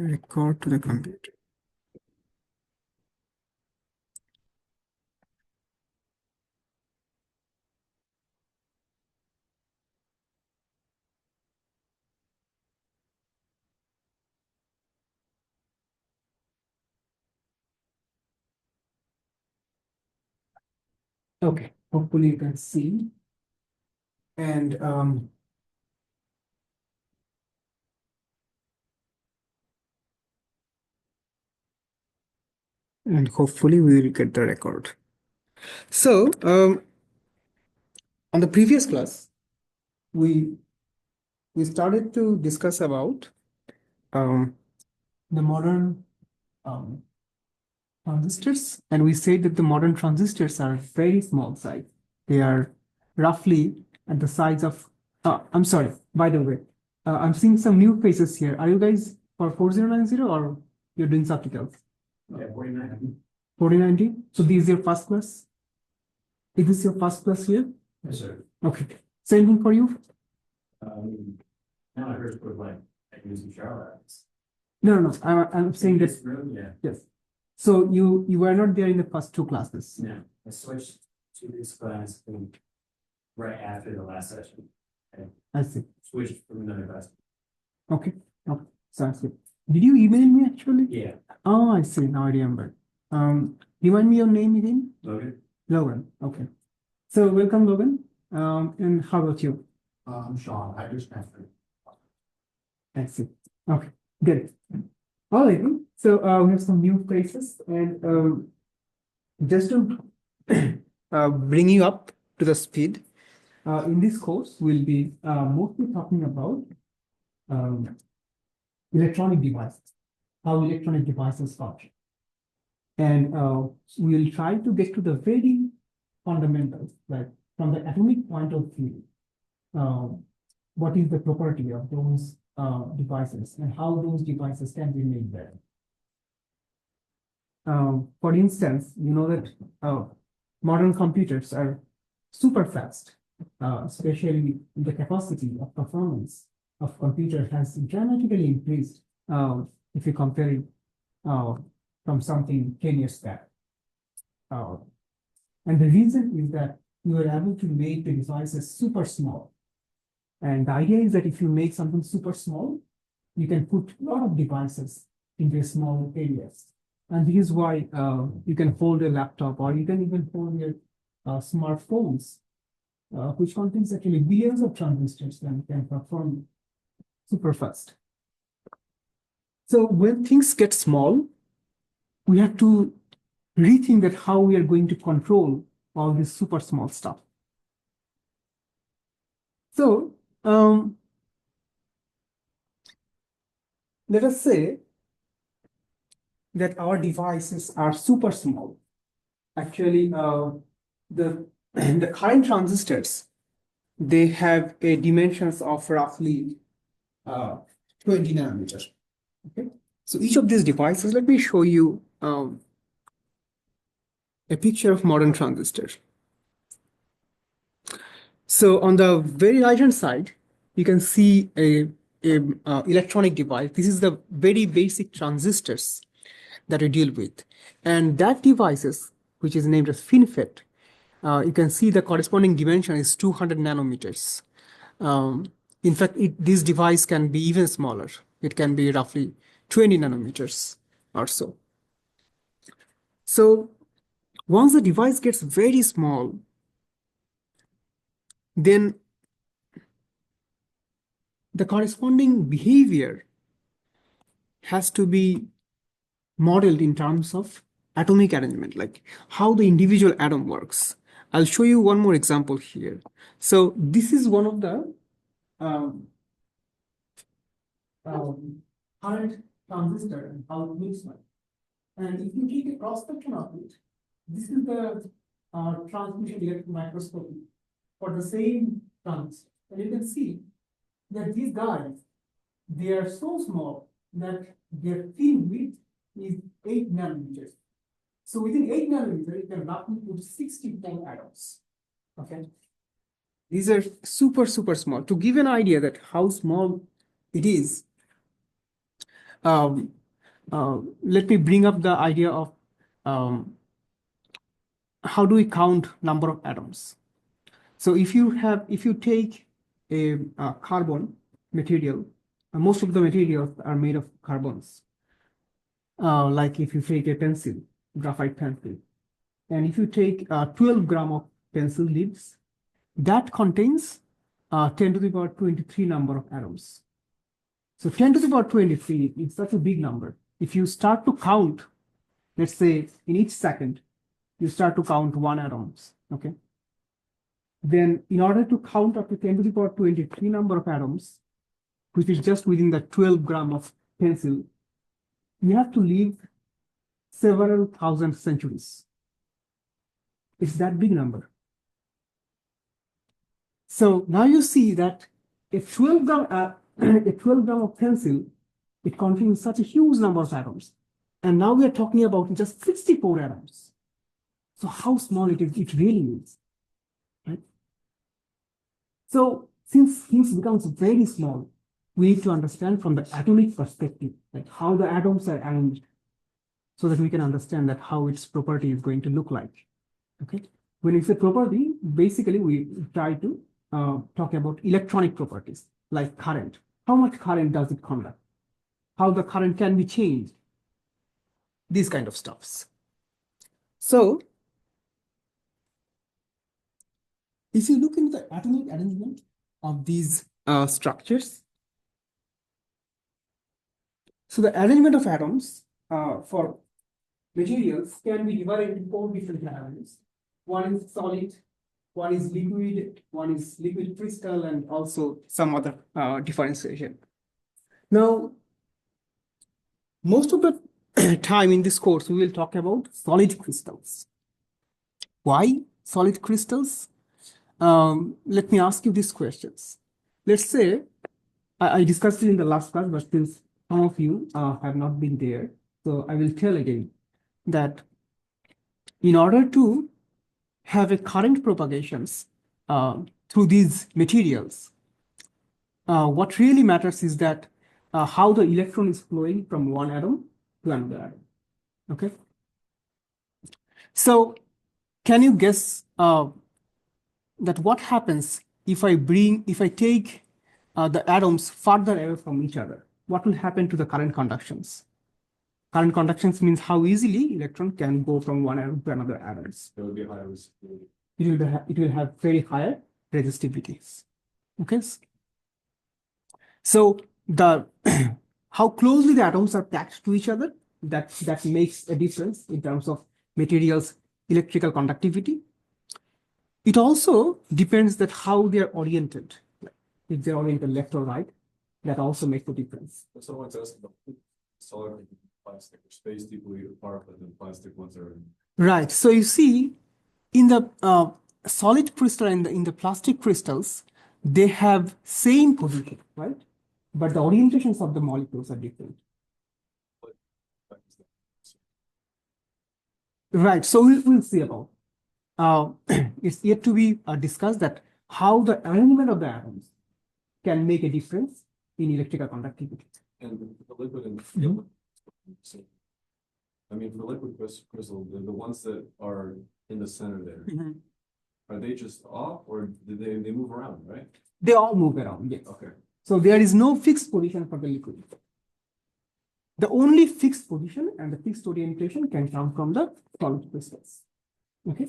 Record to the computer. Okay, hopefully you can see. And hopefully we will get the record. So on the previous class, we started to discuss about the modern transistors, and we said that the modern transistors are very small size. They are roughly at the size of. I'm sorry. By the way, I'm seeing some new faces here. Are you guys for 4090 or you're doing something else? Yeah, 4090. 4090. So this is your first class. Is this your first class here? Yes, sir. Okay. Same thing for you? Now I heard it like I use the shower. No. I'm saying that. Yeah. Yes. So you were not there in the first two classes. No, I switched to this class right after the last session. I see. Switched from another class. Okay. Okay. Sounds good. Did you email me actually? Yeah. Oh, I see. Now I remember. Remind me your name again? Logan? Logan. Okay. So welcome, Logan. And how about you? I'm Sean. I just transferred. I see. Okay. Good. All right. So we have some new faces, and just to bring you up to the speed, in this course, we'll be mostly talking about electronic devices, how electronic devices function. And we'll try to get to the very fundamentals, like from the atomic point of view, what is the property of those devices and how those devices can be made better. For instance, you know that modern computers are super fast, especially the capacity of performance of computer has dramatically increased if you compare it from something 10 years back. And the reason is that you are able to make the devices super small. And the idea is that if you make something super small, you can put a lot of devices into small areas. And this is why you can hold a laptop, or you can even hold your smartphones, which contains actually billions of transistors and can perform super fast. So when things get small, we have to rethink that how we are going to control all this super small stuff. So let us say that our devices are super small. Actually, the current transistors, they have a dimensions of roughly 20 nanometers. Okay, so each of these devices, let me show you a picture of modern transistors. So on the very right hand side, you can see a electronic device. This is the very basic transistors that we deal with. And that devices, which is named as FinFET, you can see the corresponding dimension is 200 nanometers. In fact, this device can be even smaller. It can be roughly 20 nanometers or so. So once the device gets very small, then the corresponding behavior has to be modeled in terms of atomic arrangement, like how the individual atom works. I'll show you one more example here. So this is one of the current transistor and how it looks like. And if you take a cross section of it, this is the transmission electron microscopy for the same transistor. And you can see that these guys, they are so small that their thin width is 8 nanometers. So within 8 nanometers, you can roughly put 64 atoms. Okay. These are super, super small. To give an idea that how small it is, let me bring up the idea of how do we count number of atoms. So if you take a carbon material, most of the materials are made of carbons. Like if you take a pencil, graphite pencil, and if you take 12 gram of pencil leaves, that contains 10 to the power 23 number of atoms. So 10 to the power 23 is such a big number. If you start to count, let's say in each second, you start to count 1 atoms, okay? Then in order to count up to 10 to the power 23 number of atoms, which is just within the 12 gram of pencil, you have to live several thousand centuries. It's that big number. So now you see that a 12 gram, a 12 gram of pencil, it contains such a huge number of atoms. And now we are talking about just 64 atoms. So how small it really is, right? So since things becomes very small, we need to understand from the atomic perspective, like how the atoms are arranged, so that we can understand that how its property is going to look like, okay? When it's a property, basically we try to talk about electronic properties, like current. How much current does it conduct? How the current can be changed? These kind of stuffs. So if you look into the atomic arrangement of these structures, so the arrangement of atoms for materials can be divided into 4 different categories. One is solid, one is liquid crystal, and also some other differentiation. Now, most of the time in this course, we will talk about solid crystals. Why solid crystals? Let me ask you these questions. Let's say, I discussed it in the last class, but since some of you have not been there, so I will tell again that in order to have a current propagations through these materials, what really matters is that how the electron is flowing from one atom to another atom, okay? So can you guess that what happens if I take the atoms further away from each other? What will happen to the current conductions? Current conductions means how easily electron can go from one atom to another atoms. There will be higher resistivity. It will have very higher resistivities. Okay. So the how closely the atoms are packed to each other, that makes a difference in terms of materials' electrical conductivity. It also depends that how they are oriented. If they're oriented left or right, that also makes a difference. Someone's asking about solar and plastic, or space deeply apart, but then plastic ones are. Right. So you see, in the solid crystal and in the plastic crystals, they have same position, right? But the orientations of the molecules are different. Right. So we'll see about. It's yet to be discussed that how the arrangement of the atoms can make a difference in electrical conductivity. And the liquid and the I mean, for liquid crystal, the ones that are in the center there, are they just off, or do they move around, right? They all move around, yes. Okay. So there is no fixed position for the liquid. The only fixed position and the fixed orientation can come from the solid crystals. Okay.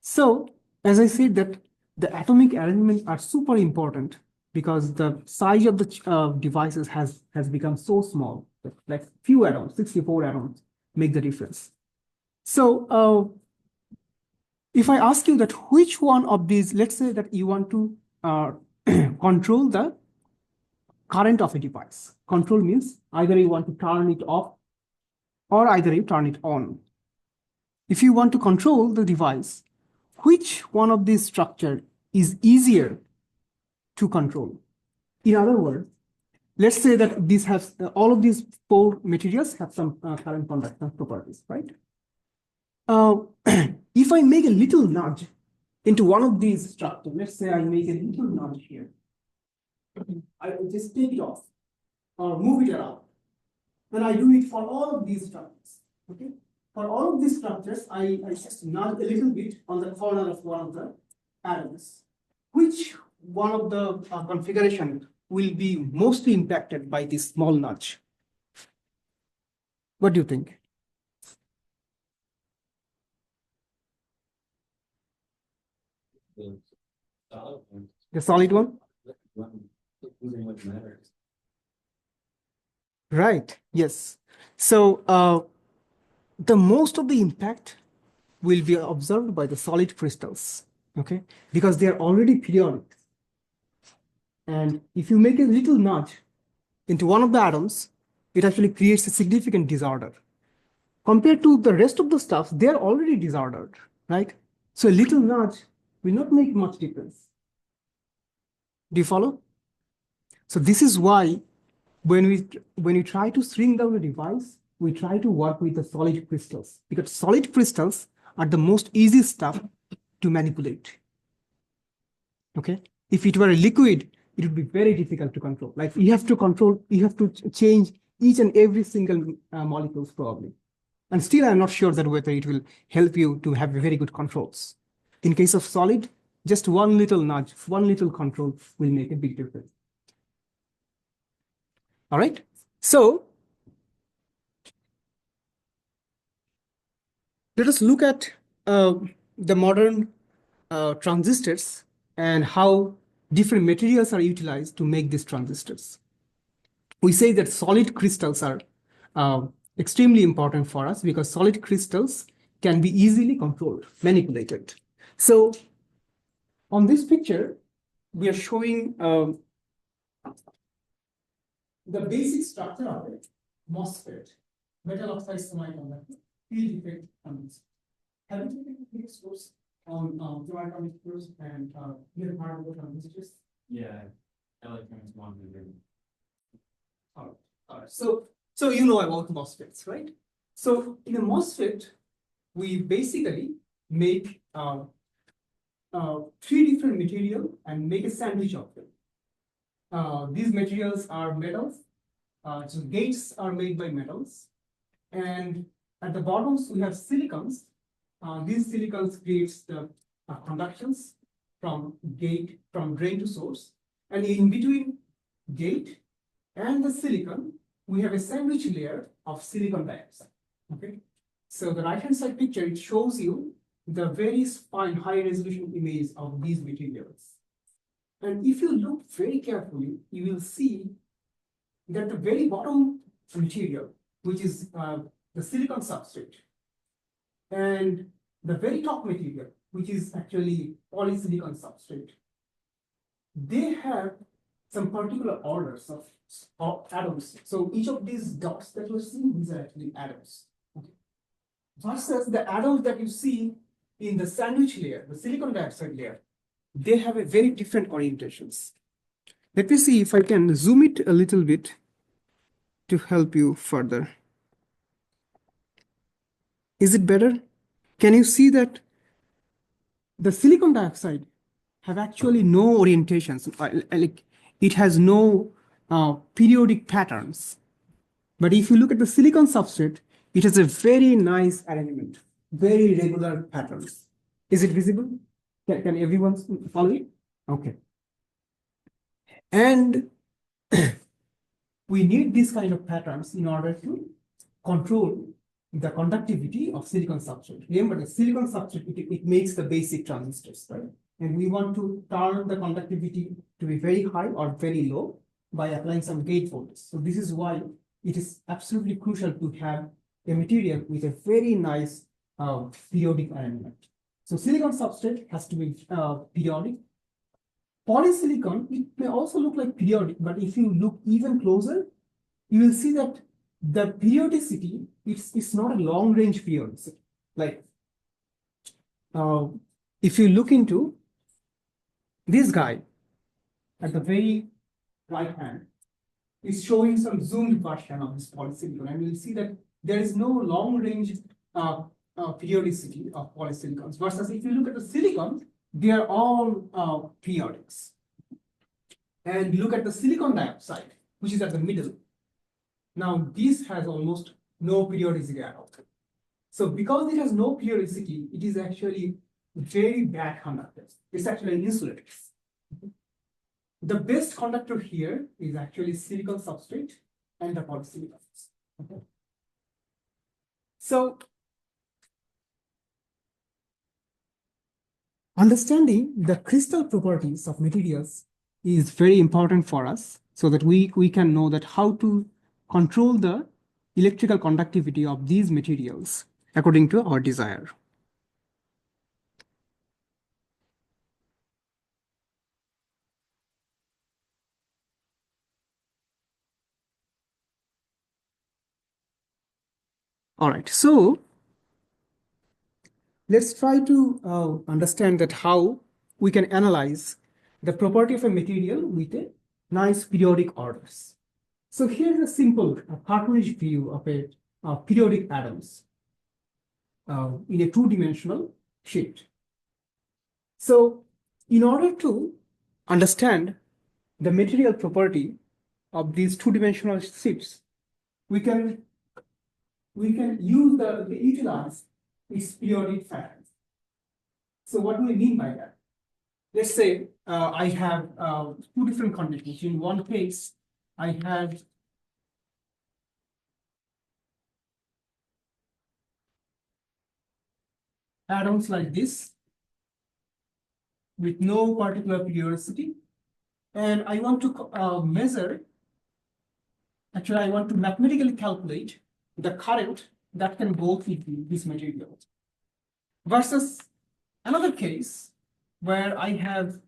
So as I said, that the atomic arrangements are super important because the size of the devices has become so small, like few atoms, 64 atoms make the difference. So if I ask you that which one of these, let's say that you want to control the current of a device. Control means either you want to turn it off or either you turn it on. If you want to control the device, which one of these structure is easier to control? In other words, let's say that this has all of these 4 materials have some current conduction properties, right? If I make a little nudge into one of these structures, let's say I make a little nudge here, I will just take it off or move it around. And I do it for all of these structures. Okay. For all of these structures, I just nudge a little bit on the corner of one of the atoms. Which one of the configuration will be mostly impacted by this small nudge? What do you think? The solid one? Right, yes. So the most of the impact will be observed by the solid crystals, okay? Because they are already periodic. And if you make a little nudge into one of the atoms, it actually creates a significant disorder. Compared to the rest of the stuff, they are already disordered, right? So a little nudge will not make much difference. Do you follow? So this is why when we try to shrink down a device, we try to work with the solid crystals, because solid crystals are the most easy stuff to manipulate. Okay, if it were a liquid, it would be very difficult to control. Like you have to change each and every single molecules probably. And still, I'm not sure that whether it will help you to have very good controls. In case of solid, just one little nudge, one little control will make a big difference. All right, so let us look at the modern transistors and how different materials are utilized to make these transistors. We say that solid crystals are extremely important for us because solid crystals can be easily controlled, manipulated. So on this picture, we are showing the basic structure of it, MOSFET, metal oxide semiconductor, field effect transistor. Have you taken a previous course on transistors and near particle transistors? Yeah, electrons one and All right. So you know about MOSFETs, right? So in a MOSFET, we basically make three different material and make a sandwich of them. These materials are metals. So gates are made by metals, and at the bottoms we have silicons. These silicons creates the conductions from drain to source, and in between gate and the silicon, we have a sandwich layer of silicon dioxide. Okay, so the right-hand side picture, it shows you the very fine high-resolution image of these materials. And if you look very carefully, you will see that the very bottom material, which is the silicon substrate, and the very top material, which is actually polysilicon substrate, they have some particular orders of atoms. So each of these dots that you're seeing, these are actually atoms. Okay. Versus the atoms that you see in the sandwich layer, the silicon dioxide layer, they have a very different orientations. Let me see if I can zoom it a little bit to help you further. Is it better? Can you see that the silicon dioxide have actually no orientations? Like it has no periodic patterns. But if you look at the silicon substrate, it has a very nice arrangement, very regular patterns. Is it visible? Can everyone follow it? Okay. And we need these kind of patterns in order to control the conductivity of silicon substrate. Remember, the silicon substrate, it makes the basic transistors, right? And we want to turn the conductivity to be very high or very low by applying some gate voltage. So this is why it is absolutely crucial to have a material with a very nice periodic arrangement. So silicon substrate has to be periodic. Polysilicon, it may also look like periodic, but if you look even closer, you will see that the periodicity, it's not a long range periodicity. Like if you look into this guy at the very right hand, is showing some zoomed version of this polysilicon, and you'll see that there is no long range periodicity of polysilicons. Versus if you look at the silicon, they are all periodics. And look at the silicon dioxide, which is at the middle. Now this has almost no periodicity at all. So because it has no periodicity, it is actually very bad conductor. It's actually an insulator. The best conductor here is actually silicon substrate and the polysilicon. Okay. So understanding the crystal properties of materials is very important for us so that we can know that how to control the electrical conductivity of these materials according to our desire. All right, so let's try to understand that how we can analyze the property of a material with a nice periodic orders. So here's a simple cartoonish view of a periodic atoms in a two-dimensional sheet. So in order to understand the material property of these two-dimensional sheets, we can utilize its periodic factors. So what do we mean by that? Let's say I have two different conditions. In one case, I have atoms like this with no particular periodicity, and I want to measure. Actually, I want to mathematically calculate the current that can go through this material. Versus another case where I have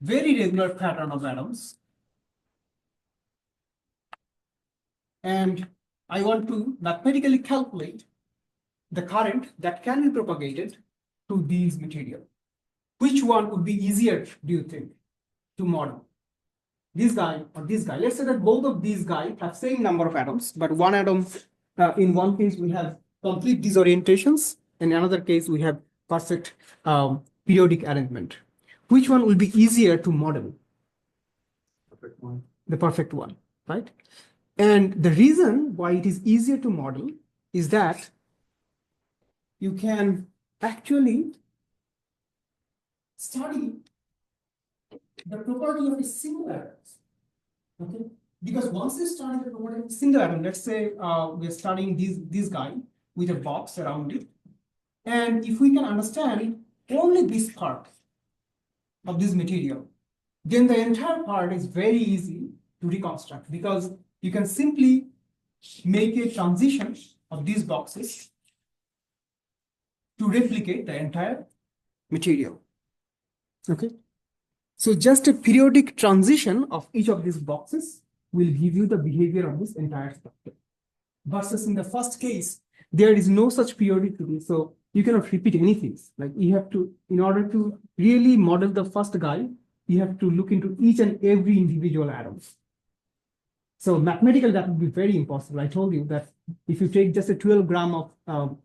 very regular pattern of atoms, and I want to mathematically calculate the current that can be propagated to these materials. Which one would be easier, do you think, to model? This guy or this guy? Let's say that both of these guys have same number of atoms, but one atom, in one case we have complete disorientations, in another case we have perfect periodic arrangement. Which one will be easier to model? Perfect one. The perfect one, right? And the reason why it is easier to model is that you can actually study the property of a single atom. Okay, because once you study the property of a single atom, let's say we're studying this guy with a box around it, and if we can understand only this part of this material, then the entire part is very easy to reconstruct because you can simply make a transition of these boxes to replicate the entire material. Okay, so just a periodic transition of each of these boxes will give you the behavior of this entire structure. Versus in the first case, there is no such periodicity, so you cannot repeat anything. Like you have to, in order to really model the first guy, you have to look into each and every individual atoms. So mathematically, that would be very impossible. I told you that if you take just a 12 gram of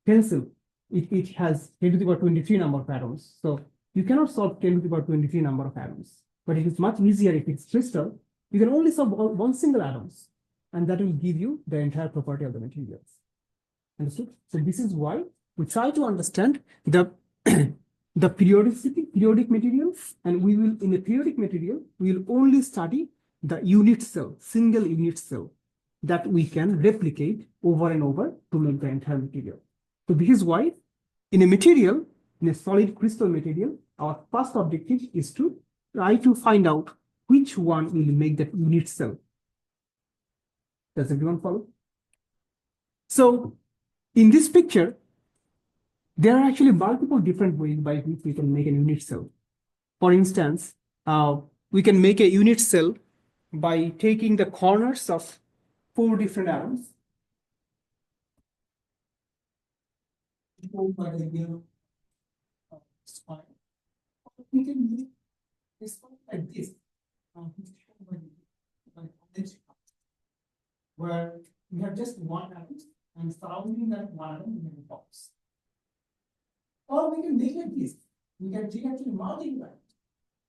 pencil, it has 10 to the power 23 number of atoms. So you cannot solve 10 to the power 23 number of atoms. But it is much easier if it's crystal. You can only solve one single atoms, and that will give you the entire property of the materials. Understood? So this is why we try to understand the the periodic materials, and we will, in a periodic material, we will only study the unit cell, single unit cell that we can replicate over and over to make the entire material. So this is why in a material, in a solid crystal material, our first objective is to try to find out which one will make that unit cell. Does everyone follow? So in this picture, there are actually multiple different ways by which we can make a unit cell. For instance, we can make a unit cell by taking the corners of 4 different atoms. We can make this one like this, where we have just one atom and surrounding that one atom in a box. Or we can make it this. We can take actually multiply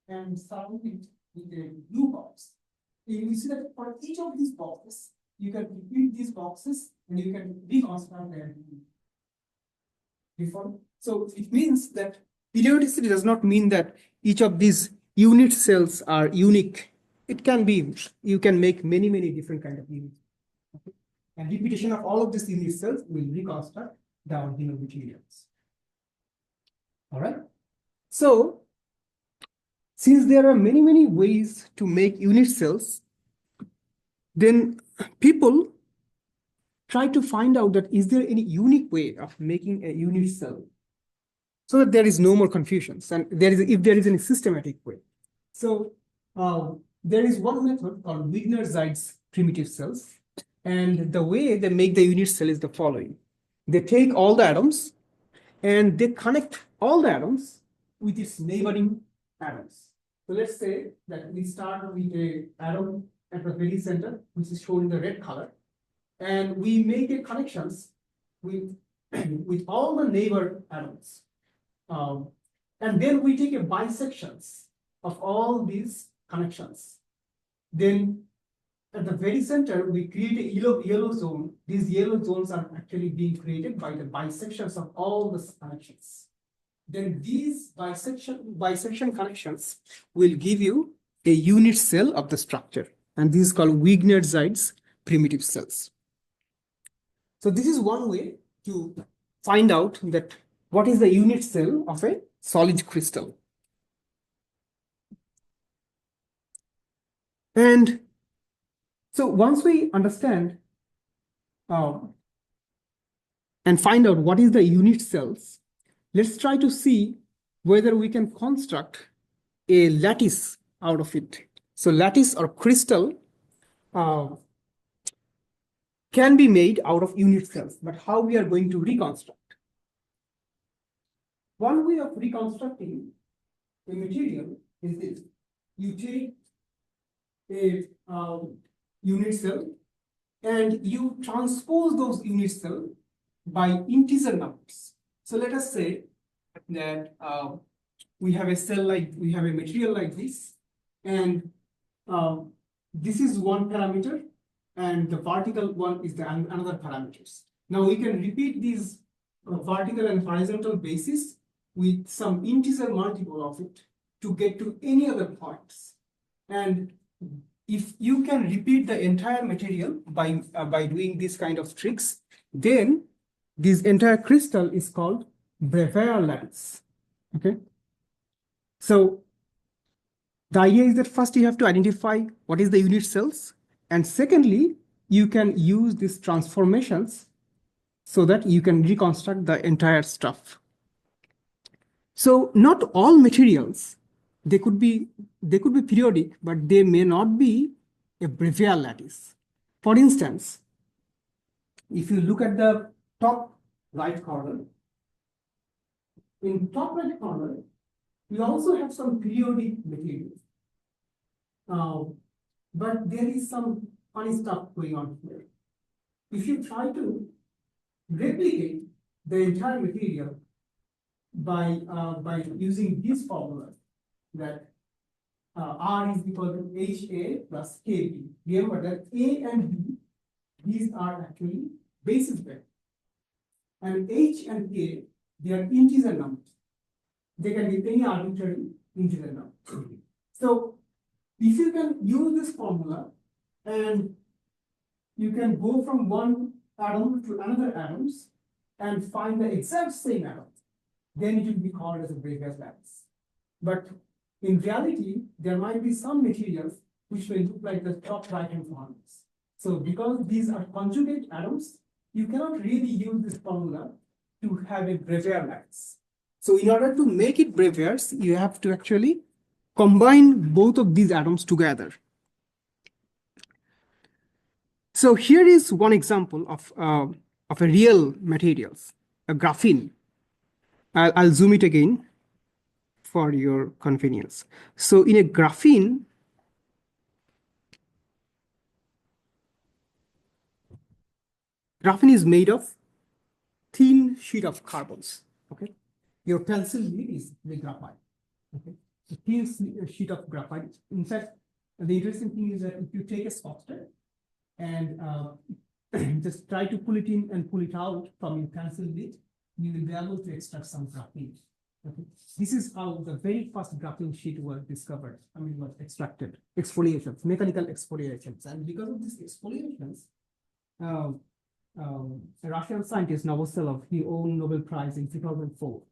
and surround it with a blue box. you see that for each of these boxes, you can repeat these boxes and you can reconstruct them before. So it means that periodicity does not mean that each of these unit cells are unique. It can be, you can make many, many different kind of units. Okay? And repetition of all of these unit cells will reconstruct the original materials. All right. So since there are many, many ways to make unit cells, then people try to find out that is there any unique way of making a unit cell so that there is no more confusions and if there is any systematic way. So there is one method called Wigner-Seitz primitive cells, and the way they make the unit cell is the following. They take all the atoms and they connect all the atoms with its neighboring atoms. So let's say that we start with a atom at the very center, which is shown in the red color, and we make a connections with with all the neighbor atoms. And then we take a bisections of all these connections. Then at the very center, we create a yellow zone. These yellow zones are actually being created by the bisections of all the connections. Then these bisection connections will give you a unit cell of the structure. And this is called Wigner-Seitz primitive cells. So this is one way to find out that what is the unit cell of a solid crystal. And so once we understand and find out what is the unit cells, let's try to see whether we can construct a lattice out of it. So lattice or crystal can be made out of unit cells, but how we are going to reconstruct? One way of reconstructing a material is this. You take a unit cell and you transpose those unit cells by integer numbers. So let us say that we have a material like this, and this is one parameter, and the vertical one is the another parameters. Now we can repeat these vertical and horizontal basis with some integer multiple of it to get to any other points. And if you can repeat the entire material by doing this kind of tricks, then this entire crystal is called Bravais lattice. Okay. So the idea is that first you have to identify what is the unit cells, and secondly, you can use these transformations so that you can reconstruct the entire stuff. So not all materials, they could be periodic, but they may not be a Bravais lattice. For instance, if you look at the top right corner, in top right corner, we also have some periodic materials. But there is some funny stuff going on here. If you try to replicate the entire material by using this formula, that R is equal to HA plus KB. Remember that A and B, these are actually basis vectors. And H and K, they are integer numbers. They can be any arbitrary integer number. So if you can use this formula and you can go from one atom to another atoms and find the exact same atom, then it will be called as a Bravais lattice. But in reality, there might be some materials which will look like the top right-hand formulas. So because these are conjugate atoms, you cannot really use this formula to have a Bravais lattice. So in order to make it Bravais, you have to actually combine both of these atoms together. So here is one example of a real materials, a graphene. I'll zoom it again for your convenience. So in a graphene, graphene is made of thin sheet of carbons. Okay, your pencil lead is the graphite. Okay, a thin sheet of graphite. In fact, And the interesting thing is that if you take a software and just try to pull it in and pull it out from your pencil bit, you will be able to extract some graphene. Okay. This is how the very first graphene sheet was discovered. Was extracted. Exfoliations, mechanical exfoliations. And because of these exfoliations, a Russian scientist, Novoselov, he won Nobel Prize in 2004.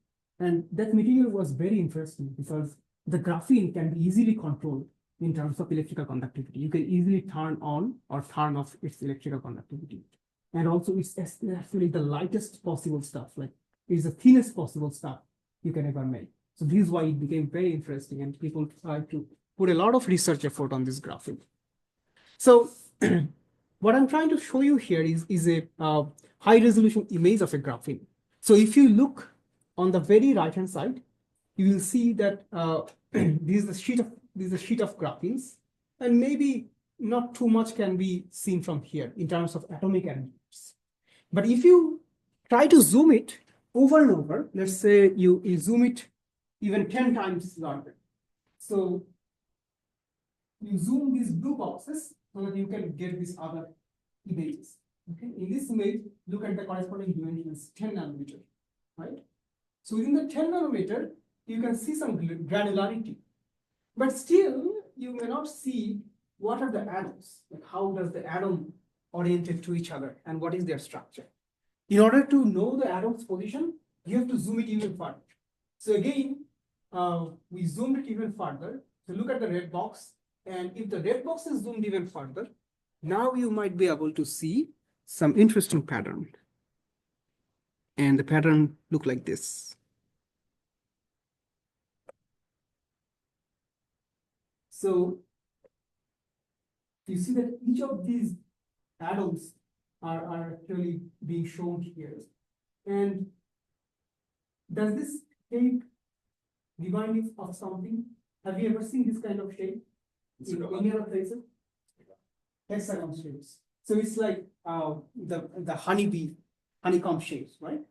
And that material was very interesting because the graphene can be easily controlled in terms of electrical conductivity. You can easily turn on or turn off its electrical conductivity. And also it's actually the lightest possible stuff, like it's the thinnest possible stuff you can ever make. So this is why it became very interesting and people tried to put a lot of research effort on this graphene. So what I'm trying to show you here is a high resolution image of a graphene. So if you look on the very right hand side, you will see that this is a sheet of graphenes, and maybe not too much can be seen from here in terms of atomic energies. But if you try to zoom it over and over, let's say you zoom it even 10 times larger. So you zoom these blue boxes so that you can get these other images. Okay, in this image, look at the corresponding dimensions, 10 nanometer, right? So within the 10 nanometer, you can see some granularity, but still you may not see what are the atoms, like how does the atom oriented to each other and what is their structure. In order to know the atom's position, you have to zoom it even further. So again, we zoomed it even further. So look at the red box, and if the red box is zoomed even further, now you might be able to see some interesting pattern. And the pattern look like this. So you see that each of these atoms are actually being shown here. And does this shape remind you of something? Have you ever seen this kind of shape in any other places? Hexagon shapes. So it's like the honeycomb shapes, right?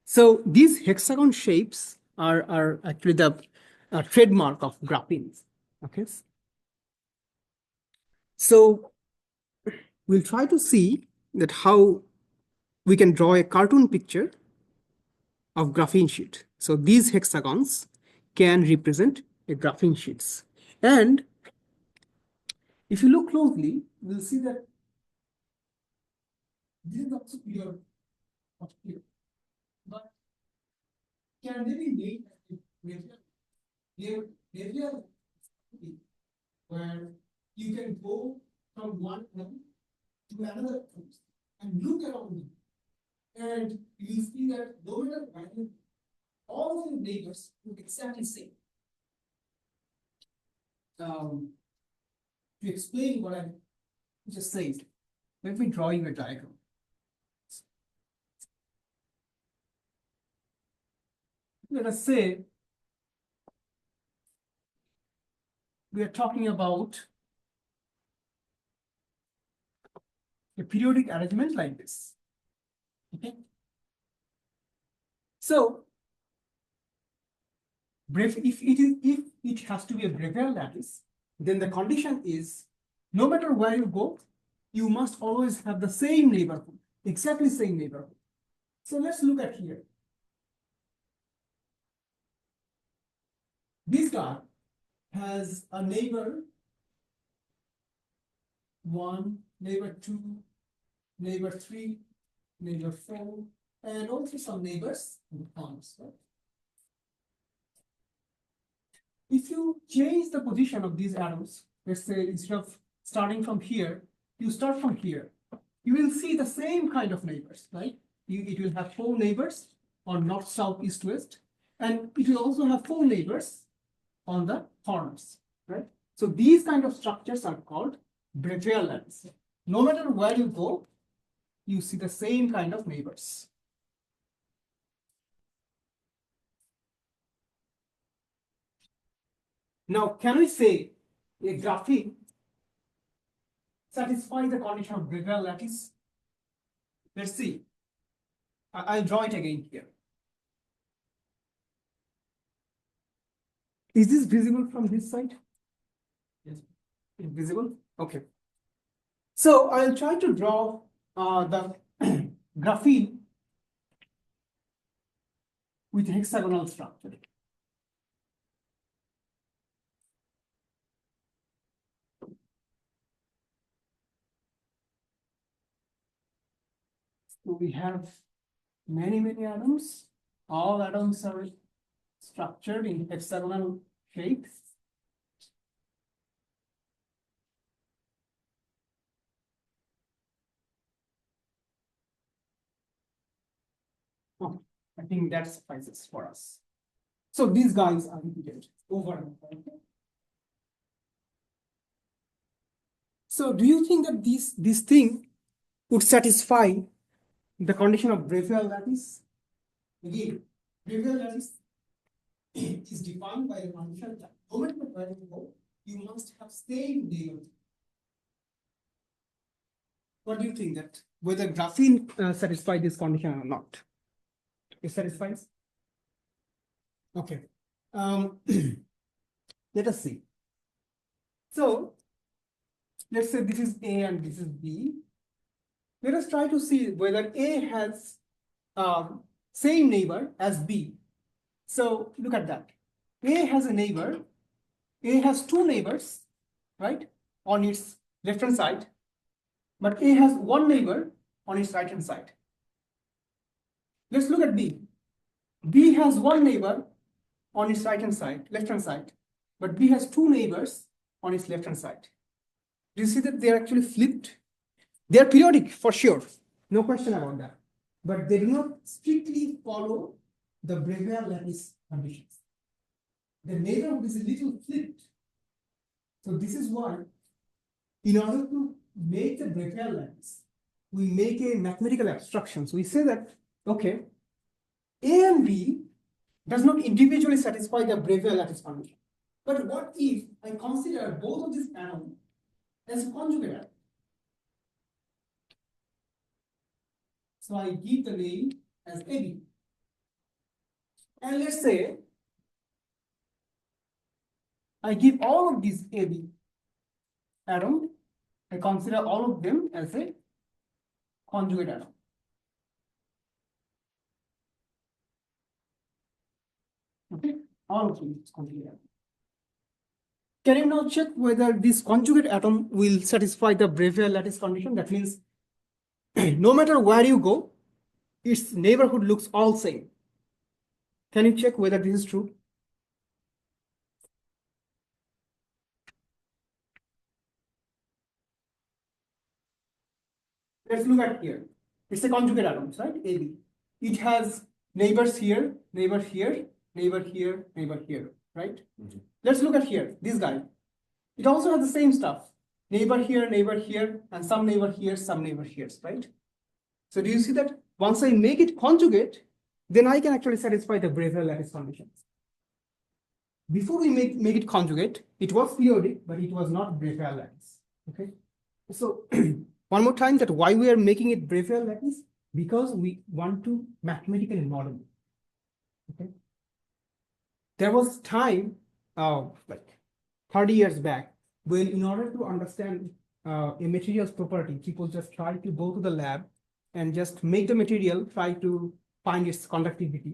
So these hexagon shapes are actually the trademark of graphenes. Okay. So we'll try to see that how we can draw a cartoon picture of graphene sheet. So these hexagons can represent a graphene sheets. And if you look closely, we'll see that this is also clear, but can they be made where you can go from one point to another point and look around you, and you see that no matter what, all of the neighbors look exactly the same. To explain what I just said, let me draw you a diagram. Let us say we are talking about a periodic arrangement like this. Okay. So if it has to be a Bravais lattice, then the condition is no matter where you go, you must always have the same neighborhood, exactly same neighborhood. So let's look at here. This guy has a neighbor 1, neighbor 2, neighbor 3, neighbor 4, and also some neighbors in the palms, right? If you change the position of these atoms, let's say instead of starting from here, you start from here, you will see the same kind of neighbors, right? It will have 4 neighbors on north, south, east, west, and it will also have 4 neighbors on the corners, right? So these kind of structures are called Bravais lattice. No matter where you go, you see the same kind of neighbors. Now, can we say a graphene satisfies the condition of Bravais lattice? Let's see. I'll draw it again here. Is this visible from this side? Visible? Okay. So I'll try to draw the graphene with hexagonal structure. So we have many atoms. All atoms are structured in hexagonal shape. Oh, I think that suffices for us. So these guys are repeated over and over. So do you think that this thing would satisfy the condition of Bravais lattice? Again, Bravais lattice is defined by the condition that no matter where you go, you must have same neighborhood. What do you think that whether graphene satisfies this condition or not? It satisfies? Okay. Let us see. So let's say this is A and this is B. Let us try to see whether A has same neighbor as B. So look at that. A has a neighbor. A has two neighbors, right, on its left-hand side, but A has one neighbor on its right-hand side. Let's look at B. B has one neighbor on its right-hand side, left-hand side, but B has two neighbors on its left-hand side. Do you see that they are actually flipped? They are periodic for sure, no question about that, but they do not strictly follow the Bravais lattice conditions. The neighborhood is a little flipped. So this is why, in order to make the Bravais lattice, we make a mathematical abstraction. So we say that, okay, A and B does not individually satisfy the Bravais lattice condition. But what if I consider both of these atoms as a conjugate atom? So I give the name as AB. And let's say I give all of these AB atoms, I consider all of them as a conjugate atom. Okay, all of them is conjugate atom. Can you now check whether this conjugate atom will satisfy the Bravais lattice condition? That means no matter where you go, its neighborhood looks all same. Can you check whether this is true? Let's look at here. It's a conjugate atom, right? AB. It has neighbors here, neighbor here, neighbor here, neighbor here, right? Mm-hmm. Let's look at here, this guy. It also has the same stuff. Neighbor here, and some neighbor here, some neighbor here, right? So do you see that once I make it conjugate, then I can actually satisfy the Bravais lattice conditions. Before we make it conjugate, it was periodic, but it was not Bravais lattice. Okay. So one more time, that why we are making it Bravais lattice? Because we want to mathematically model it. Okay. There was time, like 30 years back, when in order to understand a material's property, people just try to go to the lab and just make the material, try to find its conductivity.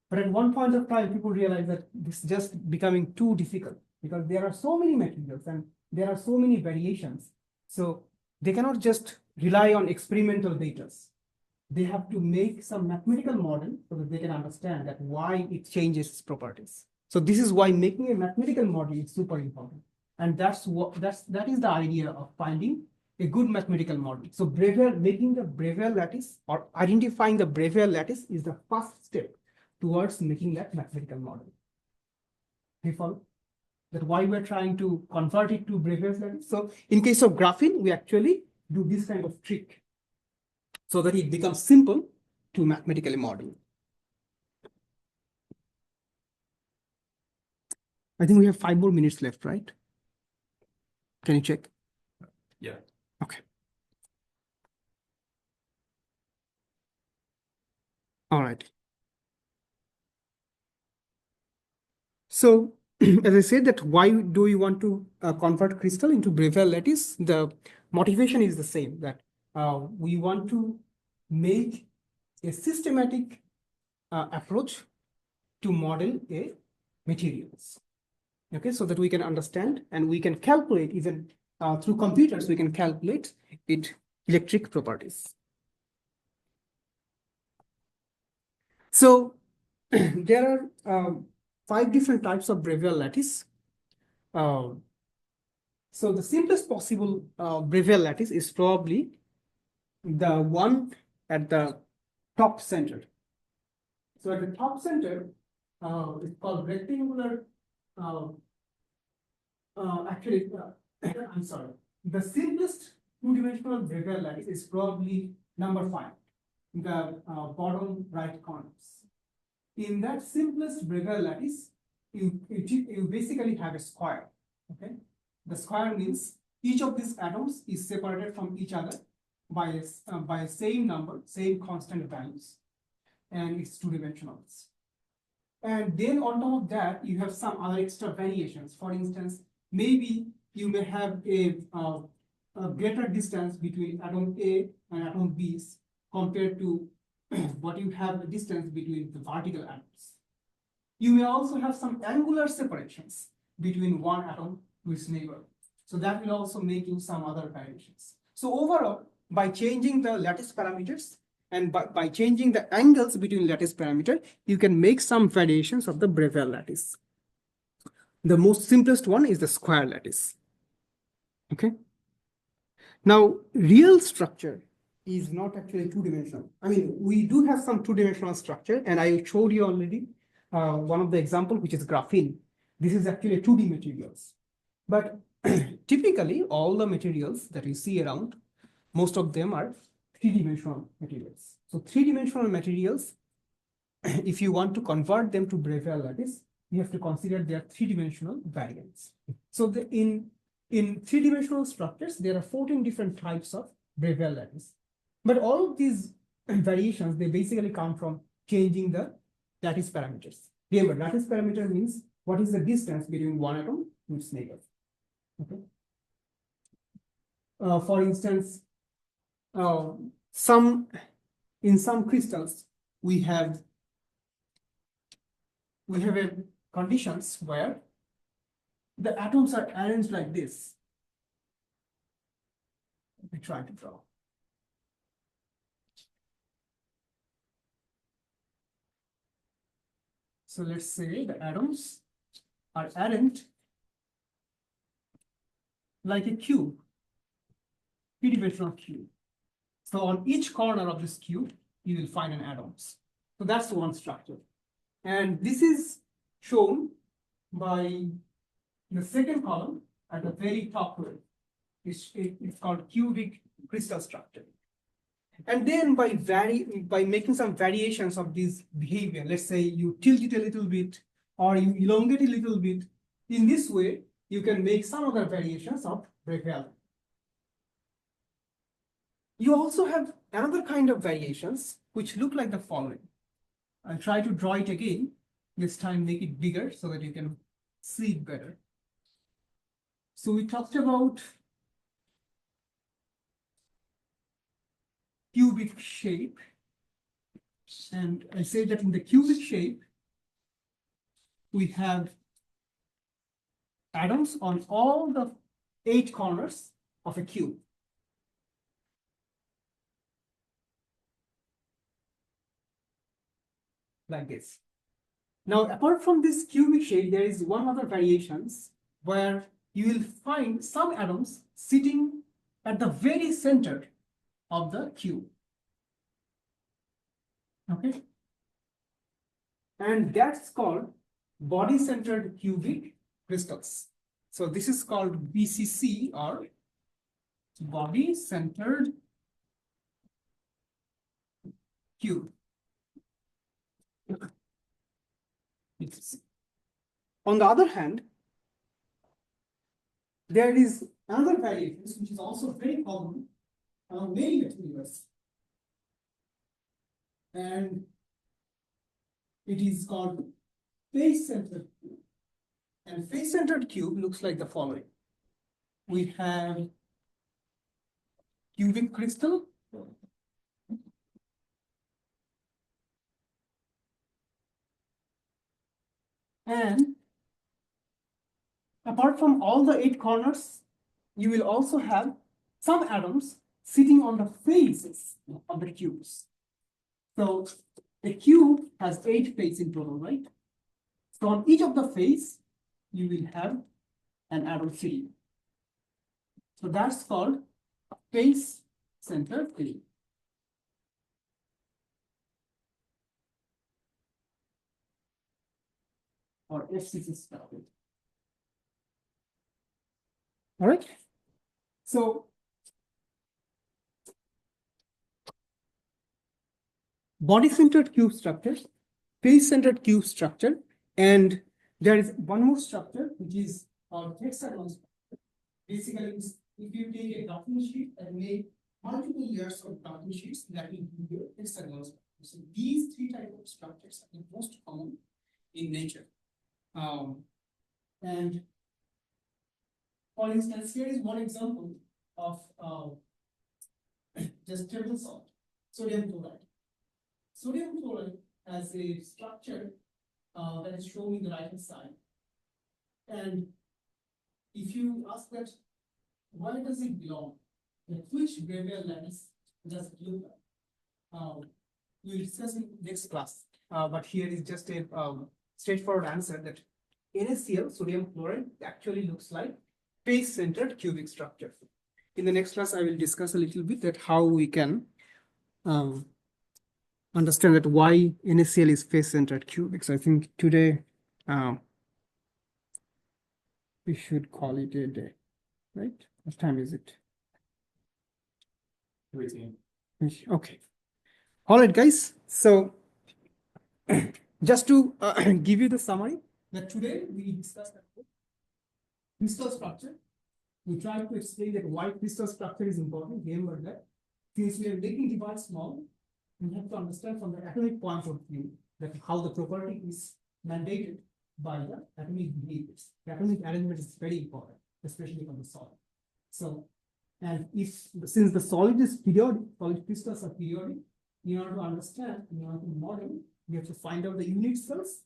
But at one point of time, people realize that this is just becoming too difficult because there are so many materials and there are so many variations. So they cannot just rely on experimental data. They have to make some mathematical model so that they can understand that why it changes its properties. So this is why making a mathematical model is super important. And that is the idea of finding a good mathematical model. So making the Bravais lattice or identifying the Bravais lattice is the first step towards making that mathematical model. You follow? That why we're trying to convert it to Bravais lattice. So in case of graphene, we actually do this kind of trick so that it becomes simple to mathematically model. I think we have 5 more minutes left, right? Can you check? Yeah. Okay. All right. So as I said, that why do we want to convert crystal into Bravais lattice? The motivation is the same, that we want to make a systematic approach to model a materials. Okay, so that we can understand and we can calculate, even through computers, we can calculate its electric properties. So there are 5 different types of Bravais lattice. So the simplest possible Bravais lattice is probably the one at the top center. So at the top center, it's called rectangular. Actually, I'm sorry. The simplest two-dimensional Bravais lattice is probably number 5, the bottom right corners. In that simplest Bravais lattice, you basically have a square. Okay, the square means each of these atoms is separated from each other by a same number, same constant values, and it's two-dimensional. And then on top of that, you have some other extra variations. For instance, maybe you may have a greater distance between atom A and atom B compared to what you have the distance between the vertical atoms. You may also have some angular separations between one atom to its neighbor. So that will also make you some other variations. So overall, by changing the lattice parameters and by changing the angles between lattice parameter, you can make some variations of the Bravais lattice. The most simplest one is the square lattice. Okay. Now, real structure is not actually two-dimensional. I mean, we do have some two-dimensional structure, and I showed you already one of the example, which is graphene. This is actually a 2D materials. But typically, all the materials that you see around, most of them are 3-dimensional materials. So 3-dimensional materials, if you want to convert them to Bravais lattice, you have to consider their 3-dimensional variants. So in 3-dimensional structures, there are 14 different types of Bravais lattice. But all of these variations, they basically come from changing the lattice parameters. Remember, lattice parameter means what is the distance between one atom to its neighbor. Okay. For instance, in some crystals, we have a conditions where the atoms are arranged like this. Let me try to draw. So let's say the atoms are arranged like a cube, 3-dimensional cube. So on each corner of this cube, you will find an atoms. So that's one structure. And this is shown by the second column at the very top row. It's called cubic crystal structure. And then by making some variations of this behavior, let's say you tilt it a little bit or you elongate it a little bit, in this way, you can make some other variations of Bravais. You also have another kind of variations which look like the following. I'll try to draw it again, this time make it bigger so that you can see it better. So we talked about cubic shape, and I say that in the cubic shape, we have atoms on all the 8 corners of a cube. Like this. Now, apart from this cubic shape, there is one other variations where you will find some atoms sitting at the very center of the cube. Okay. And that's called body-centered cubic crystals. So this is called BCC, or body-centered cube. On the other hand, there is another variation which is also very common among many materials, and it is called face-centered cube. And face-centered cube looks like the following. We have cubic crystal. And apart from all the 8 corners, you will also have some atoms sitting on the faces of the cubes. So the cube has 8 faces in total, right? So on each of the face, you will have an atom sitting. So that's called face-centered cube. Or FCC structure. All right. So body-centered cube structure, face-centered cube structure, and there is one more structure which is hexagonal structure. Basically, if you take a document sheet and make multiple layers of document sheets, that will give you hexagonal structure. So these 3 types of structures are the most common in nature. And for instance, here is one example of just table salt, sodium chloride. Sodium chloride has a structure that is shown in the right hand side. And if you ask that, why does it belong? Which Bravais lattice does it look like? We'll discuss in next class. But here is just a straightforward answer that NaCl, sodium chloride, actually looks like face-centered cubic structure. In the next class, I will discuss a little bit that how we can understand that why NaCl is face-centered cubic. So I think today we should call it a day, right? What time is it? 13. Okay. All right, guys. So just to give you the summary, that today we discussed crystal structure. We tried to explain that why crystal structure is important. Remember that since we are making device small, we have to understand from the atomic point of view that how the property is mandated by the atomic behaviors. The atomic arrangement is very important, especially for the solid. So, and since the solid is periodic, solid crystals are periodic, in order to understand, in order to model, we have to find out the unit cells.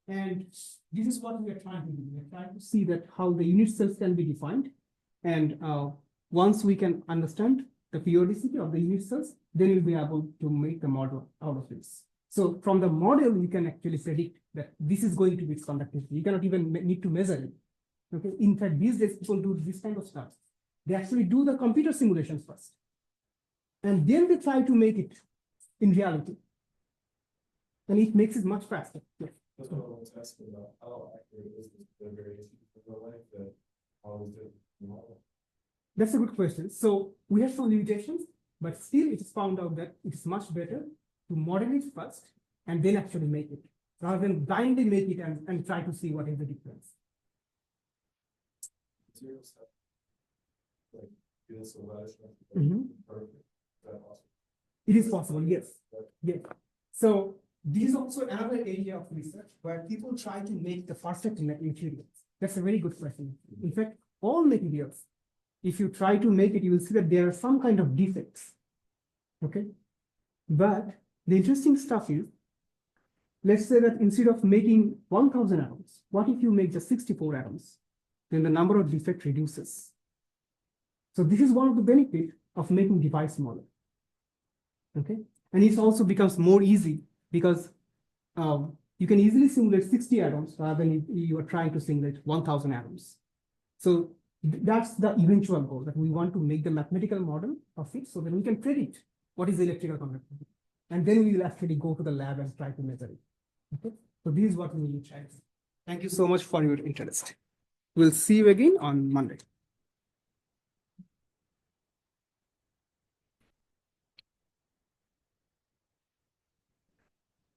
And this is what we are trying to do. We are trying to see that how the unit cells can be defined. And once we can understand the periodicity of the unit cells, then we'll be able to make the model out of this. So from the model, we can actually predict that this is going to be its conductivity. You cannot even need to measure it. Okay. In fact, these days people do this kind of stuff. They actually do the computer simulations first. And then they try to make it in reality. And it makes it much faster. Yeah. That's what I was asking about. How accurate is the variation in real life? That how is it model? That's a good question. So we have some limitations, but still it is found out that it is much better to model it first and then actually make it, rather than blindly make it and try to see what is the difference. Material stuff. Like this or that stuff. Perfect. Is that possible? It is possible, yes. Yes. So this is also another area of research where people try to make the perfect materials. That's a very good question. In fact, all materials, if you try to make it, you will see that there are some kind of defects. Okay. But the interesting stuff is, let's say that instead of making 1000 atoms, what if you make just 64 atoms? Then the number of defects reduces. So this is one of the benefits of making device smaller. Okay. And it also becomes more easy because you can easily simulate 60 atoms rather than you are trying to simulate 1000 atoms. So that's the eventual goal, that we want to make the mathematical model of it so that we can predict what is the electrical conductivity. And then we will actually go to the lab and try to measure it. Okay. So this is what we will try. Thank you so much for your interest. We'll see you again on Monday.